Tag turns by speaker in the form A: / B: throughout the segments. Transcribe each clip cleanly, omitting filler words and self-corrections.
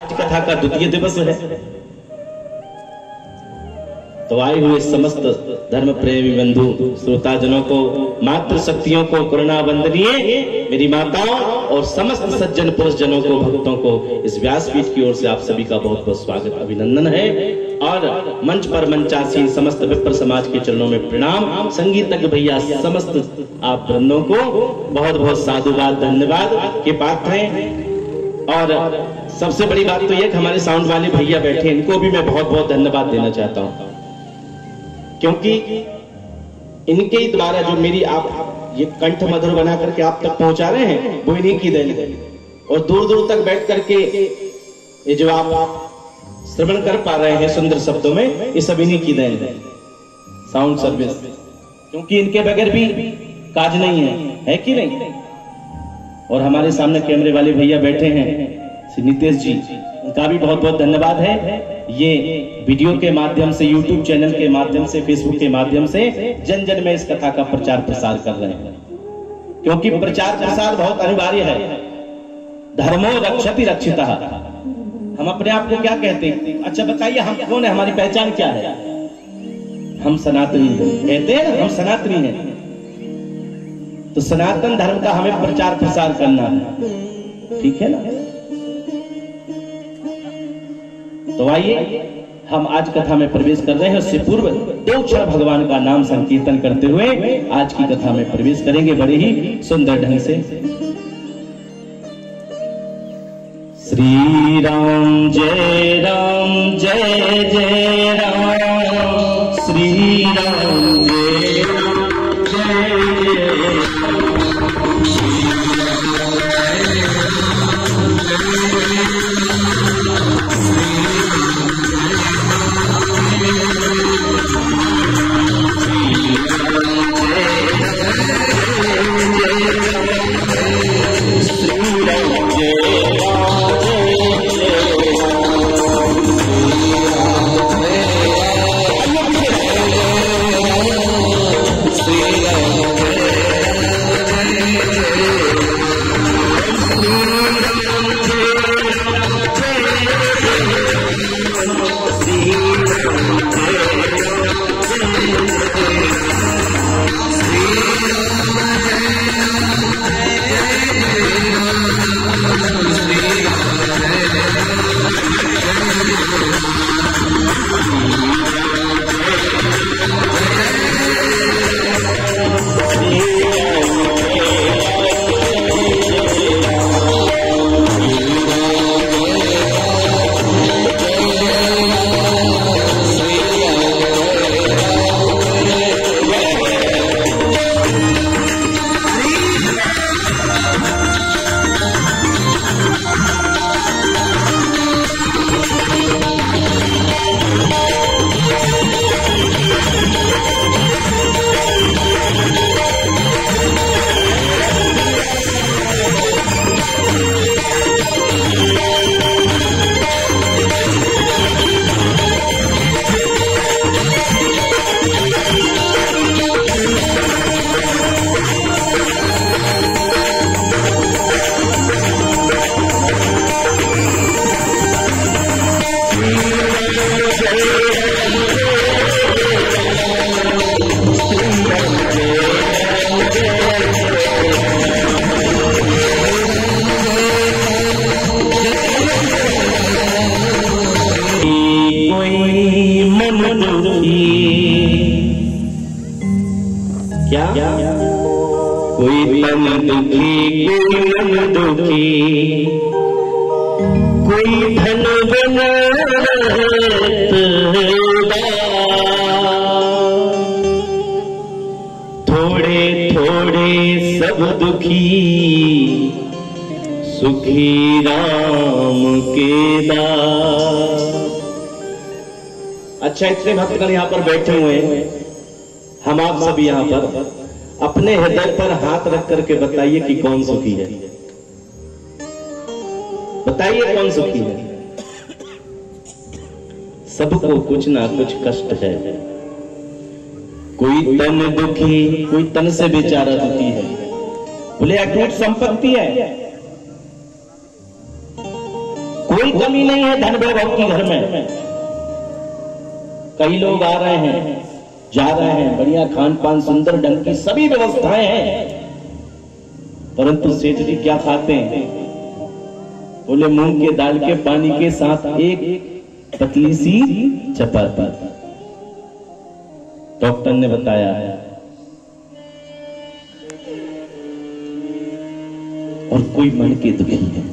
A: कथा का द्वितीय दिवस है। तो आए हुए समस्त धर्म प्रेमी बंधु श्रोताजनों को, मातृशक्तियों को, करुणा वंदनीय मेरी माताओं और समस्त सज्जन पुरुष जनों को, भक्तों को इस व्यासपीठ की ओर से आप सभी का बहुत बहुत स्वागत अभिनंदन है। और मंच पर मंचासीन समस्त विप्र समाज के चरणों में प्रणाम। संगीतज्ञ भैया समस्त आप वृंदों को बहुत बहुत साधुवाद धन्यवाद के पात्र हैं। और सबसे बड़ी बात तो यह कि हमारे साउंड वाले भैया बैठे, इनको भी मैं बहुत बहुत धन्यवाद देना चाहता हूं, क्योंकि इनके ही द्वारा जो मेरी आप ये कंठ मधुर बना करके आप तक पहुंचा रहे हैं वो इन्हीं की देन है। और दूर दूर तक बैठ करके ये जो आप श्रवण कर पा रहे हैं सुंदर शब्दों में, ये सब इन्हीं की देन है, साउंड सर्विस, क्योंकि इनके बगैर भी काज नहीं है कि नहीं। और हमारे सामने कैमरे वाले भैया बैठे हैं श्री नितेश जी, उनका भी बहुत बहुत धन्यवाद है। ये वीडियो के माध्यम से, यूट्यूब चैनल के माध्यम से, फेसबुक के माध्यम से जन जन में इस कथा का प्रचार प्रसार कर रहे हैं, क्योंकि प्रचार प्रसार बहुत अनिवार्य है। धर्मो रक्षति रक्षितः। हम अपने आप को क्या कहते हैं? अच्छा बताइए, हम कौन है? हमारी पहचान क्या है? हम सनातनी हैं, कहते हैं ना, हम सनातनी हैं। तो सनातन धर्म का हमें प्रचार प्रसार करना है, ठीक है ना। तो आइए हम आज कथा में प्रवेश कर रहे हैं। उससे पूर्व 2 क्षण भगवान का नाम संकीर्तन करते हुए आज की कथा में प्रवेश करेंगे बड़े ही सुंदर ढंग से। श्री राम जय जय राम, श्री राम जय कोई तन दुखी, कोई मन दुखी, कोई धन थोड़े थोड़े सब दुखी, सुखी राम के दास। अच्छा, इतने भक्तगण यहाँ पर बैठे हुए हैं, हम आप सब यहाँ पर अपने हृदय पर हाथ रख करके बताइए कि कौन सुखी है। बताइए कौन सुखी है। सबको कुछ ना कुछ कष्ट है। कोई तन दुखी, कोई तन से बेचारा दुखी है, बोले अटूट संपत्ति है। कोई कोई कमी नहीं है धन वैभव की घर में। कई लोग आ रहे हैं, जा रहे हैं, बढ़िया खान पान, सुंदर ढंग की सभी व्यवस्थाएं हैं, परंतु सेठ जी क्या खाते हैं? बोले मूंग के दाल के पानी के साथ एक पतली सी चपाती। डॉक्टर ने बताया और कोई मन के दुखी है।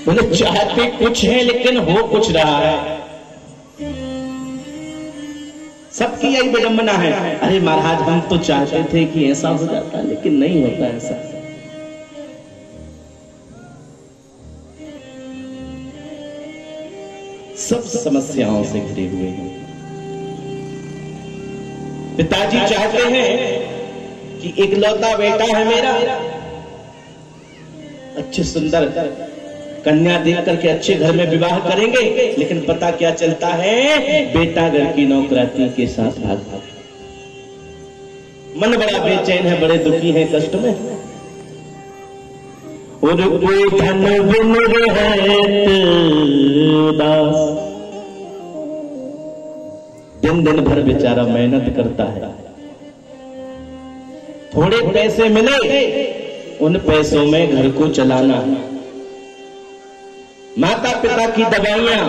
A: बोले चाहते कुछ है लेकिन हो कुछ रहा है। सबकी यही विडंबना है, अरे महाराज हम तो चाहते थे कि ऐसा हो जाता लेकिन नहीं होता ऐसा। सब समस्याओं से घिरे हुए हैं। पिताजी चाहते हैं कि इकलौता बेटा है मेरा, अच्छे सुंदर कन्या देख करके अच्छे घर में विवाह करेंगे, लेकिन पता क्या चलता है, बेटा घर की नौकराती के साथ भाग भाग। मन बड़ा बेचैन है, बड़े दुखी है, कष्ट में। और कोई धन बिन रहत उदास, दिन दिन भर बेचारा मेहनत करता है, थोड़े पैसे मिले उन पैसों में घर को चलाना है, माता पिता की दवाइयां,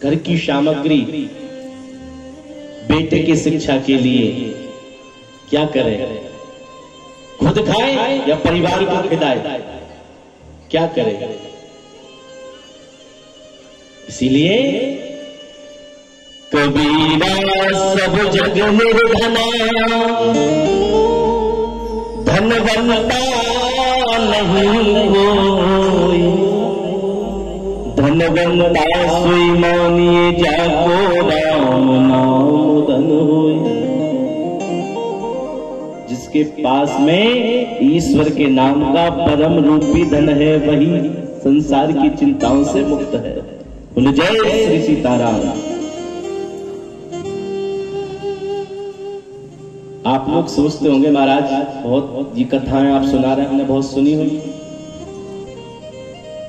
A: घर की सामग्री, बेटे की शिक्षा के लिए क्या करे, खुद खाए या परिवार को खिलाए, क्या करे। इसीलिए कबीरा सब जग निर्धना, धनवंता नहीं कोई, धनवंता सोई मानिए जाको राम नाम धन होई। जिसके पास में ईश्वर के नाम का परम रूपी धन है, वही संसार की चिंताओं से मुक्त है। बोले जय श्री सीताराम। आप लोग सोचते होंगे महाराज बहुत ये कथाएं आप सुना रहे हैं, हमने बहुत सुनी हुई,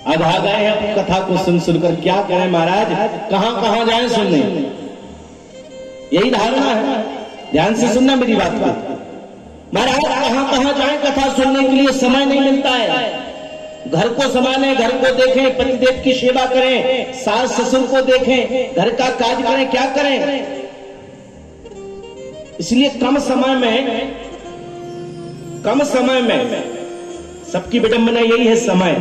A: अब आ गए हैं कथा को सुन सुनकर, क्या करें महाराज, कहां कहां जाएं सुनने, यही धारणा है। ध्यान से सुनना मेरी बात को महाराज, कहां कहां जाएं कथा सुनने के लिए, समय नहीं मिलता है। घर को संभालें, घर को देखें, पतिदेव की सेवा करें, सास ससुर को देखें, घर का काज करें, क्या करें। इसलिए कम समय में सबकी विडंबना यही है, समय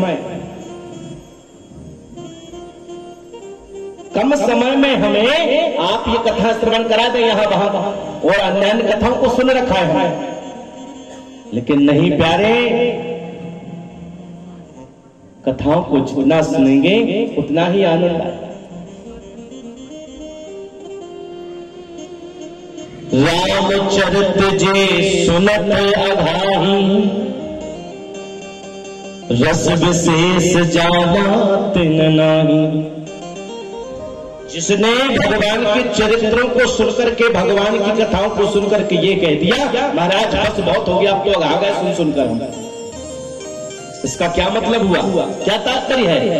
A: कम समय में हमें आप ये कथा श्रवण करा दें यहां वहां, और अन्य कथाओं को सुन रखा है, लेकिन नहीं प्यारे, कथाओं को जितना सुनेंगे उतना ही आनंद आएगा। रामचरित जे सुनत अघाही, रस विशेष जाना तिन नाही। जिसने भगवान के चरित्रों को सुनकर के, भगवान की कथाओं को सुनकर के ये कह दिया महाराज बस बहुत हो गया, अब तो आ गए सुन सुनकर, इसका क्या मतलब हुआ, क्या तात्पर्य है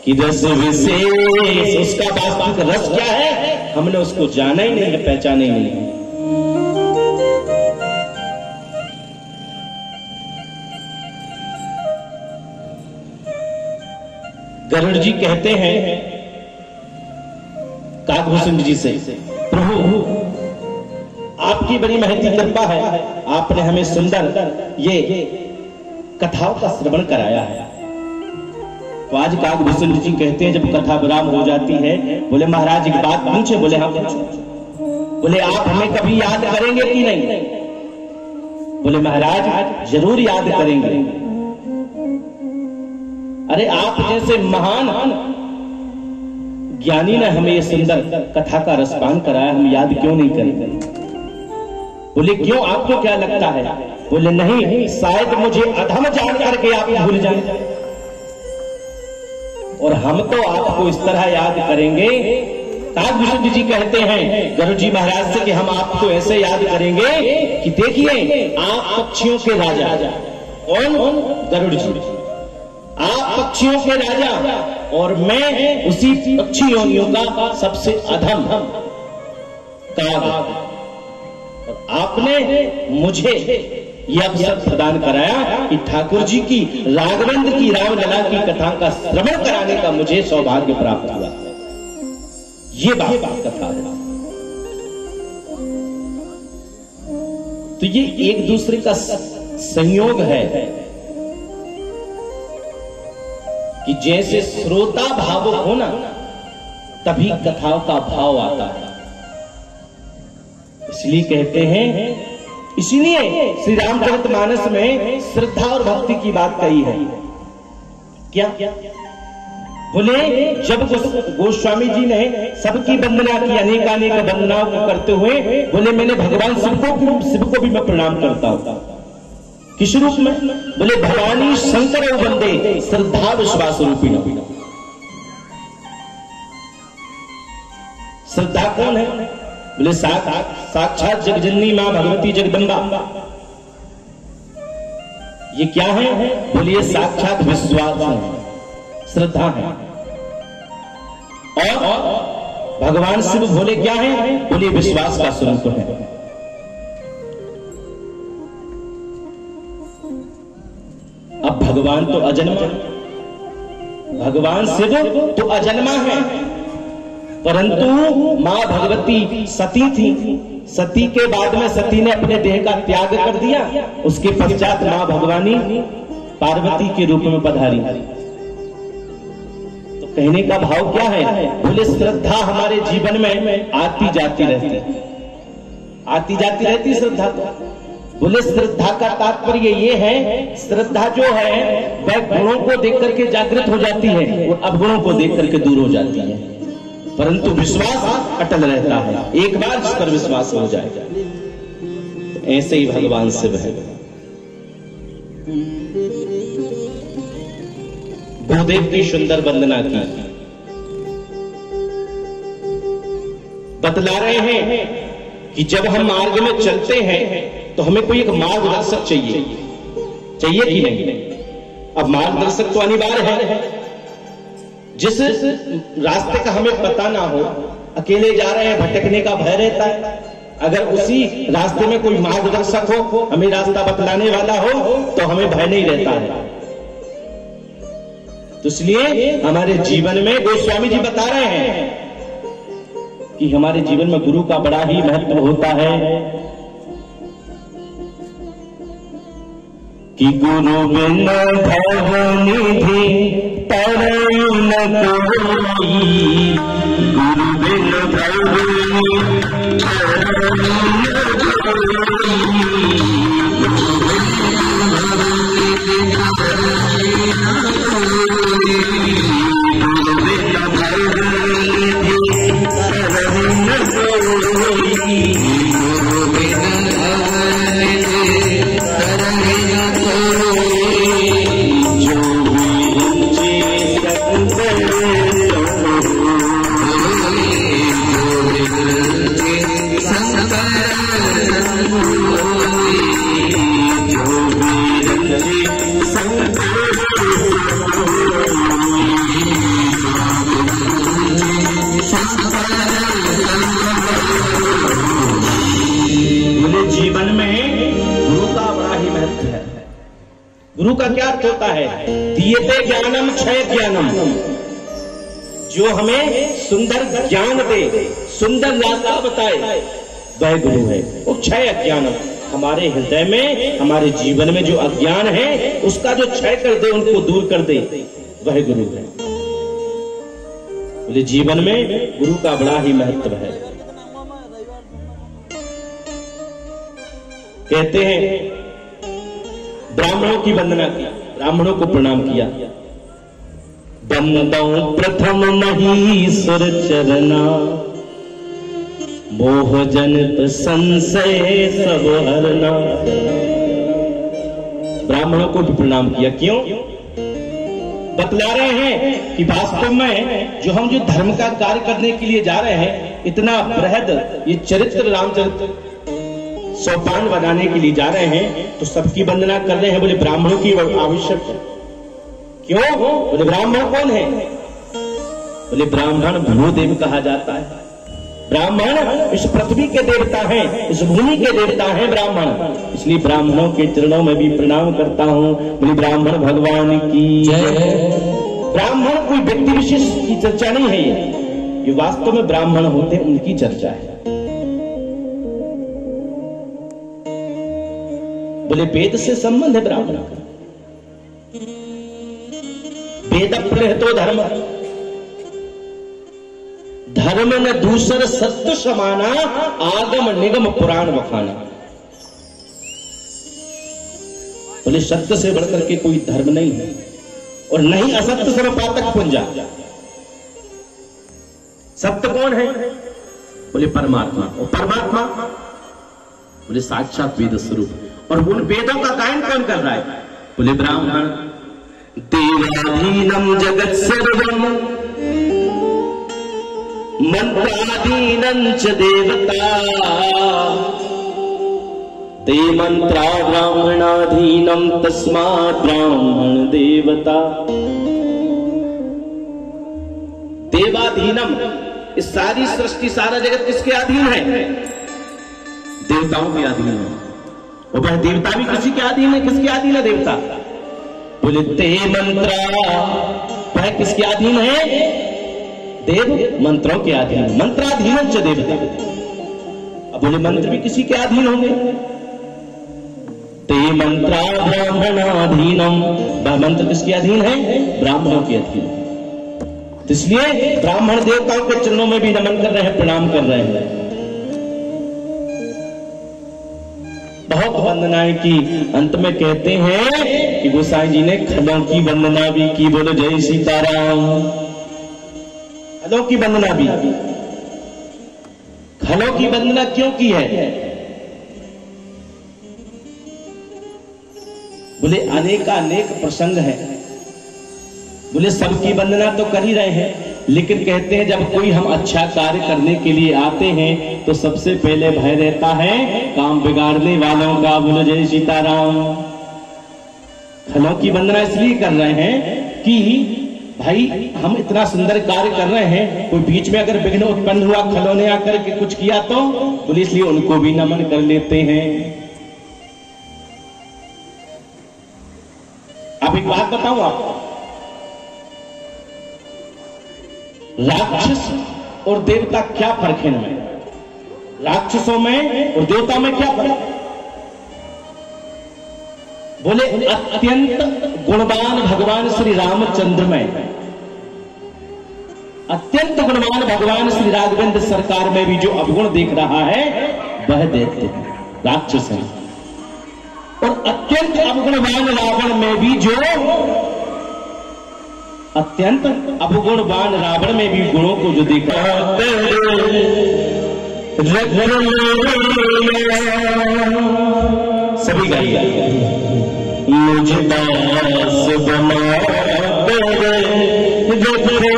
A: कि रस विशेष, उसका वास्तविक रस क्या है हमने उसको जाना ही नहीं, पहचाना ही नहीं। गरुड़ जी कहते हैं काकभूषण जी से, प्रभु आपकी बड़ी महती कृपा है, आपने हमें सुंदर ये कथाओं का श्रवण कराया है। तो आज काकभूषण जी कहते हैं जब कथा विराम हो जाती है, बोले महाराज एक बात पूछे, बोले हाँ पूछो। बोले आप हमें कभी याद करेंगे कि नहीं? बोले महाराज जरूर याद करेंगे। अरे आप जैसे महान ज्ञानी ने हमें ये सुंदर कथा का रसपान कराया, हम याद क्यों नहीं करेंगे? बोले क्यों, आपको क्या लगता है? बोले नहीं, शायद मुझे अधम जान करके आप भूल जाएं, और हम तो आपको इस तरह याद करेंगे। काकभूषण जी कहते हैं गरुड़ जी महाराज से कि हम आपको ऐसे याद करेंगे कि देखिए आप पक्षियों के राजा, कौन? गरुड़ जी। आप पक्षियों के राजा और मैं उसी पक्षी योनियों का सबसे अधम काग। और आपने मुझे यह अवसर प्रदान कराया कि ठाकुर जी की राघवेंद्र की रामलला की कथा का श्रवण कराने का मुझे सौभाग्य प्राप्त हुआ। ये बात कथा है। तो ये एक दूसरे का संयोग है कि जैसे श्रोता भावुक हो ना, तभी कथाओं का भाव आता है। इसलिए कहते हैं, इसलिए श्री रामचरितमानस में श्रद्धा और भक्ति की बात कही है। क्या? बोले जब गोस्वामी जी ने सबकी वंदना की, अनेकानेक वंदनाओं को करते हुए बोले मैंने भगवान शिव को भी मैं प्रणाम करता हूं। किस रूप में? बोले भवानी शंकर वंदे श्रद्धा विश्वास रूपिण। श्रद्धा कौन है? बोले साक्षात जगजननी मां भगवती जगदम्बा। ये क्या है? बोलिए साक्षात विश्वास है, श्रद्धा है। और भगवान शिव भोले क्या है? बोलिए विश्वास का स्वरूप है। अब भगवान तो अजन्मा, भगवान शिव तो अजन्मा है, परंतु मां भगवती सती थी। सती के बाद में सती ने अपने देह का त्याग कर दिया। उसके पश्चात मां भगवानी पार्वती के रूप में पधारी। तो कहने का भाव क्या है? बोले श्रद्धा हमारे जीवन में आती जाती रहती, आती जाती रहती श्रद्धा। बोले श्रद्धा का तात्पर्य ये है, श्रद्धा जो है वह गुणों को देख करके जागृत हो जाती है और अवगुणों को देख करके दूर हो जाती है, परंतु विश्वास अटल रहता है। एक बार जिस पर विश्वास हो जाएगा, तो ऐसे ही भगवान शिव है। गुरुदेव की सुंदर वंदना की, बतला रहे हैं कि जब हम मार्ग में चलते हैं तो हमें कोई एक मार्गदर्शक चाहिए, चाहिए कि नहीं? अब मार्गदर्शक तो अनिवार्य है। जिस रास्ते का हमें पता ना हो, अकेले जा रहे हैं, भटकने का भय रहता है। अगर उसी रास्ते में कोई मार्गदर्शक हो, हमें रास्ता बतलाने वाला हो, तो हमें भय नहीं रहता है। तो इसलिए हमारे जीवन में गोस्वामी जी बता रहे हैं कि हमारे जीवन में गुरु का बड़ा ही महत्व होता है कि गुरु बिन भवनिधि तरई न कोई, गुरु बिन भवनिधि तरई न कोई। गुरु का क्या अर्थ होता है? दीयते ज्ञानम क्षय ज्ञानम, जो हमें सुंदर ज्ञान दे, सुंदर रास्ता बताए, वह गुरु है। वो क्षय अज्ञानम, हमारे हृदय में, हमारे जीवन में जो अज्ञान है उसका जो क्षय कर दे, उनको दूर कर दे, वह गुरु है। बोले जीवन में गुरु का बड़ा ही महत्व है। कहते हैं ब्राह्मणों की वंदना की, ब्राह्मणों को प्रणाम किया। बंदौ प्रथम महीश्वर चरना, मोह जनित संशय सब हरना। ब्राह्मणों को भी प्रणाम किया। क्यों? बतला रहे हैं कि वास्तव में जो हम धर्म का कार्य करने के लिए जा रहे हैं, इतना बृहद ये चरित्र रामचरित्र सोपान बनाने के लिए जा रहे हैं तो सबकी वंदना कर रहे हैं। बोले ब्राह्मणों की आवश्यक है। क्यों? बोले ब्राह्मण कौन है? बोले ब्राह्मण भूदेव कहा जाता है। ब्राह्मण इस पृथ्वी के देवता हैं, इस भूमि के देवता हैं ब्राह्मण। इसलिए ब्राह्मणों के चरणों में भी प्रणाम करता हूं। बोले ब्राह्मण भगवान की जय। ब्राह्मण कोई व्यक्ति विशेष की चर्चा नहीं है, ये वास्तव में ब्राह्मण होते हैं उनकी चर्चा है। बोले वेद से संबंध है ब्राह्मण का। वेद प्रणीतो धर्म, धर्म न दूसर सत्य समाना, आगम निगम पुराण बखाना। बोले सत्य से बढ़कर के कोई धर्म नहीं है और नहीं असत्य सर्व पातक पुंजा। सत्य कौन है? बोले परमात्मा। और परमात्मा बोले साक्षात वेद स्वरूप। और उन वेदों का गायन कौन कर रहा है? बोले ब्राह्मण। देवाधीनम जगत सर्वम मंत्राधीनं च देवता, ते मंत्रा ब्राह्मणाधीनं तस्मात् ब्राह्मण देवता। देवाधीनम, इस सारी सृष्टि सारा जगत किसके अधीन है? देवताओं के अधीन है। और वह देवता भी किसी के अधीन है। किसके अधीन है देवता? बोले ते मंत्रा, वह किसके अधीन है? देव मंत्रों के अधीन। मंत्राधीन च देवता। अब बोले मंत्र भी किसी के अधीन होंगे। ते मंत्रा ब्राह्मणाधीनम, वह मंत्र किसके अधीन है? ब्राह्मणों के अधीन। इसलिए ब्राह्मण देवताओं के चरणों में भी नमन कर रहे हैं, प्रणाम कर रहे हैं। बहुत वंदनाएं की। अंत में कहते हैं कि गोसाई जी ने खलों की वंदना भी की। बोलो जय सीताराम। खलों की वंदना भी। खलों की वंदना क्यों की है? बोले अनेक प्रसंग है। बोले सबकी वंदना तो कर ही रहे हैं, लेकिन कहते हैं जब कोई हम अच्छा कार्य करने के लिए आते हैं तो सबसे पहले भय रहता है काम बिगाड़ने वालों का। बोलो जय सीताराम। खलों की वंदना इसलिए कर रहे हैं कि भाई हम इतना सुंदर कार्य कर रहे हैं, कोई बीच में अगर विघ्न उत्पन्न हुआ, खलों ने आकर के कुछ किया तो बोले इसलिए उनको भी नमन कर लेते हैं। अब एक बात बताऊं आपको, राक्षस और देवता क्या फर्क है इनमें? राक्षसों में और देवता में क्या फर्क? बोले अत्यंत गुणवान भगवान श्री रामचंद्र में, अत्यंत गुणवान भगवान श्री राघवेंद्र सरकार में भी जो अवगुण देख रहा है वह दैत्य राक्षस है। और अत्यंत अवगुणवान रावण में भी जो अत्यंत अवगुणवान रावण में भी गुणों को जो देखा सभी गाइए। मुझे दास बना भगवान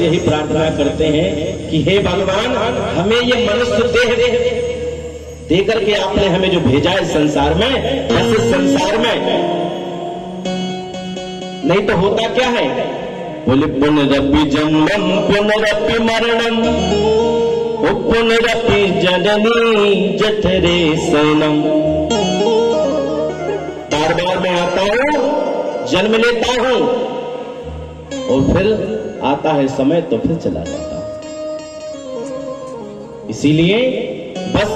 A: यही प्रार्थना करते हैं कि हे भगवान, हमें ये मनुष्य देह दे करके आपने हमें जो भेजा है संसार में, इस संसार में नहीं तो होता क्या है, बोले पुनरपि जन्मम पुनरपि मरणम पुनरपि जननी जठरे शयनम। बार बार मैं आता हूं, जन्म लेता हूं और फिर आता है समय तो फिर चला जाता है। इसीलिए बस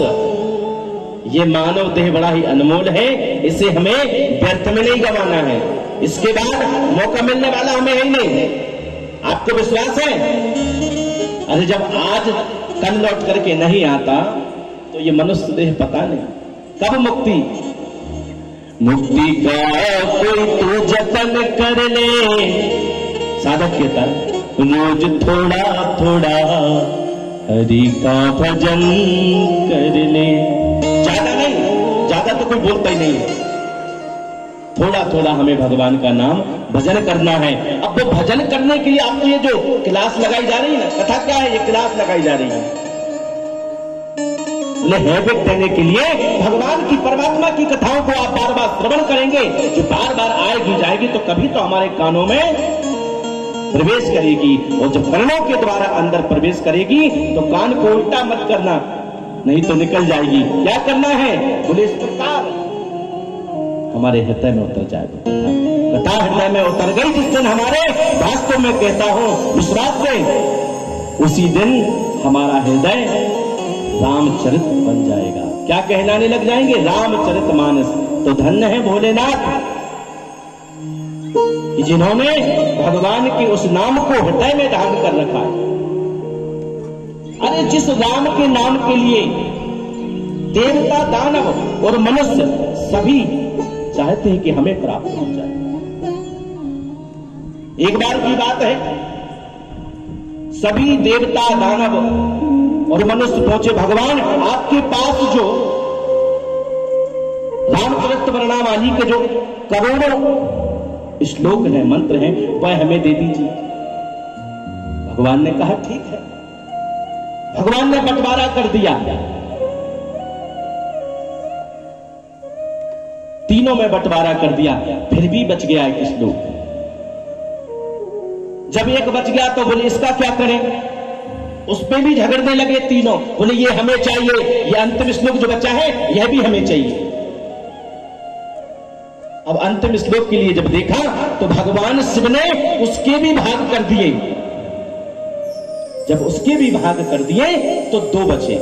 A: ये मानव देह बड़ा ही अनमोल है, इसे हमें व्यर्थ में नहीं गंवाना है। इसके बाद मौका मिलने वाला हमें ही नहीं। आपको विश्वास है? अरे जब आज कल लौट करके नहीं आता तो ये मनुष्य देह पता नहीं कब मुक्ति मुक्ति का कोई तो जतन कर ले। साधक कहता है रोज थोड़ा थोड़ा हरि का भजन कर ले। ज्यादा नहीं, ज्यादा तो कोई बोलता ही नहीं है, थोड़ा थोड़ा हमें भगवान का नाम भजन करना है। अब वो भजन करने के लिए आपको ये जो क्लास लगाई जा रही है ना, कथा क्या है, ये क्लास लगाई जा रही है हैबिट देने के लिए। भगवान की परमात्मा की कथाओं को आप बार बार श्रवण करेंगे, जो बार बार आएगी जाएगी तो कभी तो हमारे कानों में प्रवेश करेगी, और जब कर्णों के द्वारा अंदर प्रवेश करेगी तो कान को उल्टा मत करना, नहीं तो निकल जाएगी। क्या करना है, बोले इस प्रकार हमारे हृदय में उतर जाएगा। कथा हृदय में उतर गई जिस दिन हमारे, वास्तव में कहता हूं विश्वास से, उसी दिन हमारा हृदय रामचरित बन जाएगा। क्या कहलाने लग जाएंगे, रामचरितमानस। तो धन्य है भोलेनाथ जिन्होंने भगवान के उस नाम को हृदय में धारण कर रखा है। अरे जिस राम के नाम के लिए देवता, दानव और मनुष्य सभी चाहते हैं कि हमें प्राप्त हो जाए। एक बार की बात है, सभी देवता, दानव और मनुष्य पहुंचे, भगवान आपके पास जो रामचरित वर्णामाली के जो करोड़ों श्लोक हैं, मंत्र हैं, वह हमें दे दीजिए। भगवान ने कहा ठीक है। भगवान ने बंटवारा कर दिया, तीनों में बंटवारा कर दिया, फिर भी बच गया एक श्लोक। जब एक बच गया तो बोले इसका क्या करें, उस पे भी झगड़ने लगे तीनों, बोले ये हमें चाहिए, ये अंतिम श्लोक जो बचा है यह भी हमें चाहिए। अब अंतिम श्लोक के लिए जब देखा तो भगवान शिव ने उसके भी भाग कर दिए। जब उसके भी भाग कर दिए तो 2 बचे।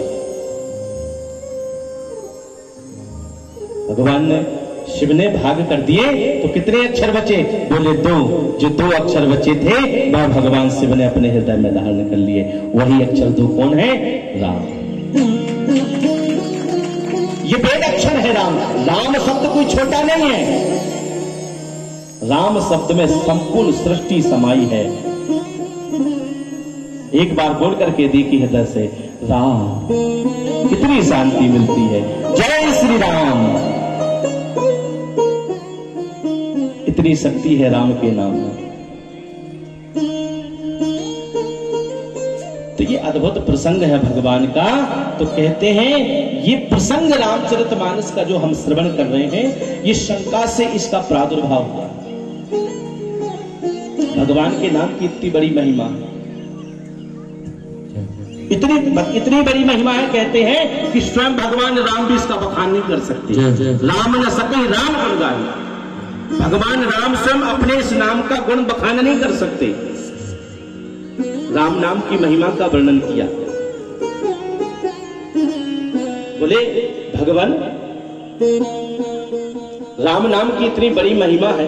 A: भगवान ने शिव ने भाग कर दिए तो कितने अक्षर बचे, बोले 2। जो 2 अक्षर बचे थे वह भगवान शिव ने अपने हृदय में धारण कर लिए। वही अक्षर 2 कौन है, राम। ये वेद अक्षर है राम। राम शब्द कोई छोटा नहीं है। राम शब्द में संपूर्ण सृष्टि समाई है। एक बार बोल करके देखी हृदय से राम, कितनी शांति मिलती है। जय श्री राम। इतनी शक्ति है राम के नाम में। तो ये अद्भुत प्रसंग है भगवान का। तो कहते हैं ये प्रसंग रामचरितमानस का जो हम श्रवण कर रहे हैं, ये शंका से इसका प्रादुर्भाव हुआ। भगवान के नाम की इतनी बड़ी महिमा, इतनी बड़ी महिमा है, कहते हैं कि स्वयं भगवान राम भी इसका बखान नहीं कर सकते। राम न सके राम गुण गाए। भगवान राम स्वयं अपने इस नाम का गुण बखान नहीं कर सकते। राम नाम की महिमा का वर्णन किया। बोले भगवान राम नाम की इतनी बड़ी महिमा है।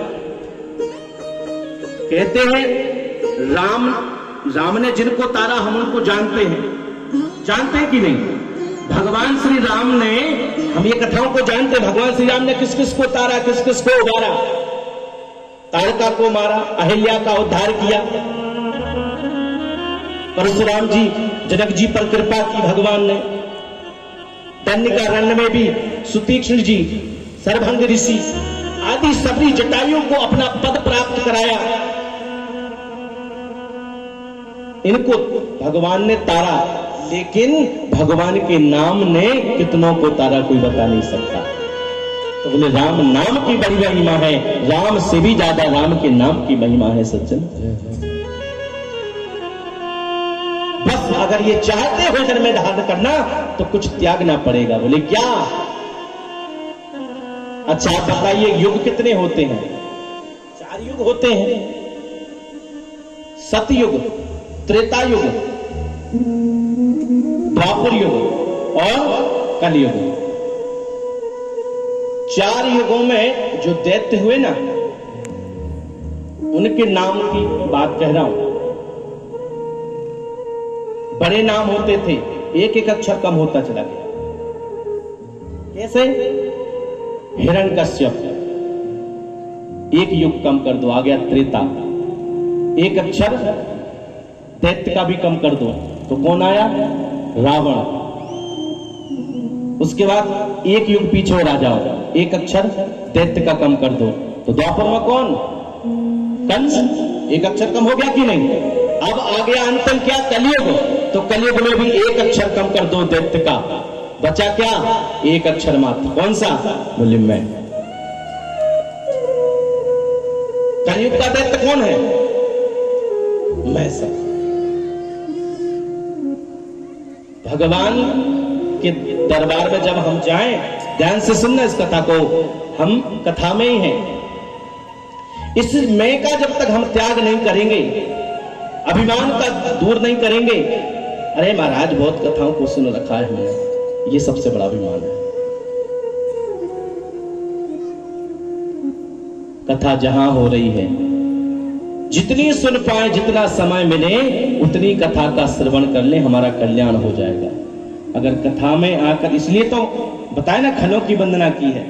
A: कहते हैं राम ने जिनको तारा हम उनको जानते हैं कि नहीं। भगवान श्री राम ने, हम ये कथाओं को जानते हैं, भगवान श्री राम ने किस किस को तारा, किस किस को उबारा। तारका को मारा, अहिल्या का उद्धार किया। परशुराम जी, जनक जी पर कृपा की भगवान ने। दंडिकारण्य में भी सुतीक्ष्ण जी, सरभंग ऋषि आदि सभी जटायुओं को अपना पद प्राप्त कराया। इनको भगवान ने तारा, लेकिन भगवान के नाम ने कितनों को तारा कोई बता नहीं सकता। तो बोले राम नाम की बड़ी महिमा है। राम से भी ज्यादा राम के नाम की महिमा है सज्जन। बस अगर ये चाहते हो जन्म में धारण करना तो कुछ त्यागना पड़ेगा। बोले क्या? अच्छा आप बताइए युग कितने होते हैं? 4 युग होते हैं। सतयुग, त्रेता युग, द्वापर युग और कलयुग। 4 युगों में जो दैत्य हुए ना, उनके नाम की बात कह रहा हूं। बड़े नाम होते थे, एक एक अक्षर कम होता चला गया। कैसे? हिरण्यकश्यप, एक युग कम कर दो, आ गया त्रेता। एक अक्षर दैत्य का भी कम कर दो तो कौन आया? रावण। उसके बाद एक युग पीछे और आ जाओ, एक अक्षर दैत्य का कम कर दो तो द्वापर में कौन? कंस। एक अक्षर कम हो गया कि नहीं? अब आ गया अंतिम क्या? कलयुग। तो कलयुग में भी एक अक्षर कम कर दो दैत्य का, बचा क्या? एक अक्षर मात्र। कौन सा? बोले मैं। कलयुग का दैत्य कौन है? मैं सब। भगवान के दरबार में जब हम जाएं, ध्यान से सुनना इस कथा को, हम कथा में ही हैं। इस मैं का जब तक हम त्याग नहीं करेंगे, अभिमान का दूर नहीं करेंगे, अरे महाराज बहुत कथाओं को सुन रखा है हमने, ये सबसे बड़ा अभिमान है। कथा जहां हो रही है, जितनी सुन पाए, जितना समय मिले उतनी कथा का श्रवण कर ले, हमारा कल्याण हो जाएगा। अगर कथा में आकर, इसलिए तो बताए ना खलों की वंदना की है।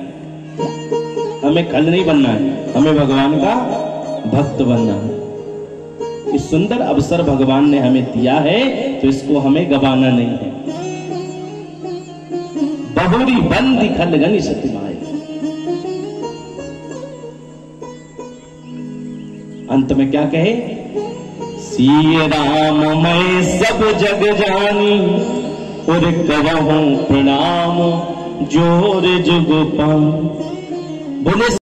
A: हमें खल नहीं बनना है, हमें भगवान का भक्त बनना है। इस सुंदर अवसर भगवान ने हमें दिया है तो इसको हमें गवाना नहीं है। बहुरी बंदी खल गनी सत्यमाय, अंत में क्या कहे, सिय राम मैं सब जग जानी, और करहूं प्रणाम जोर जुग पाऊं। बोले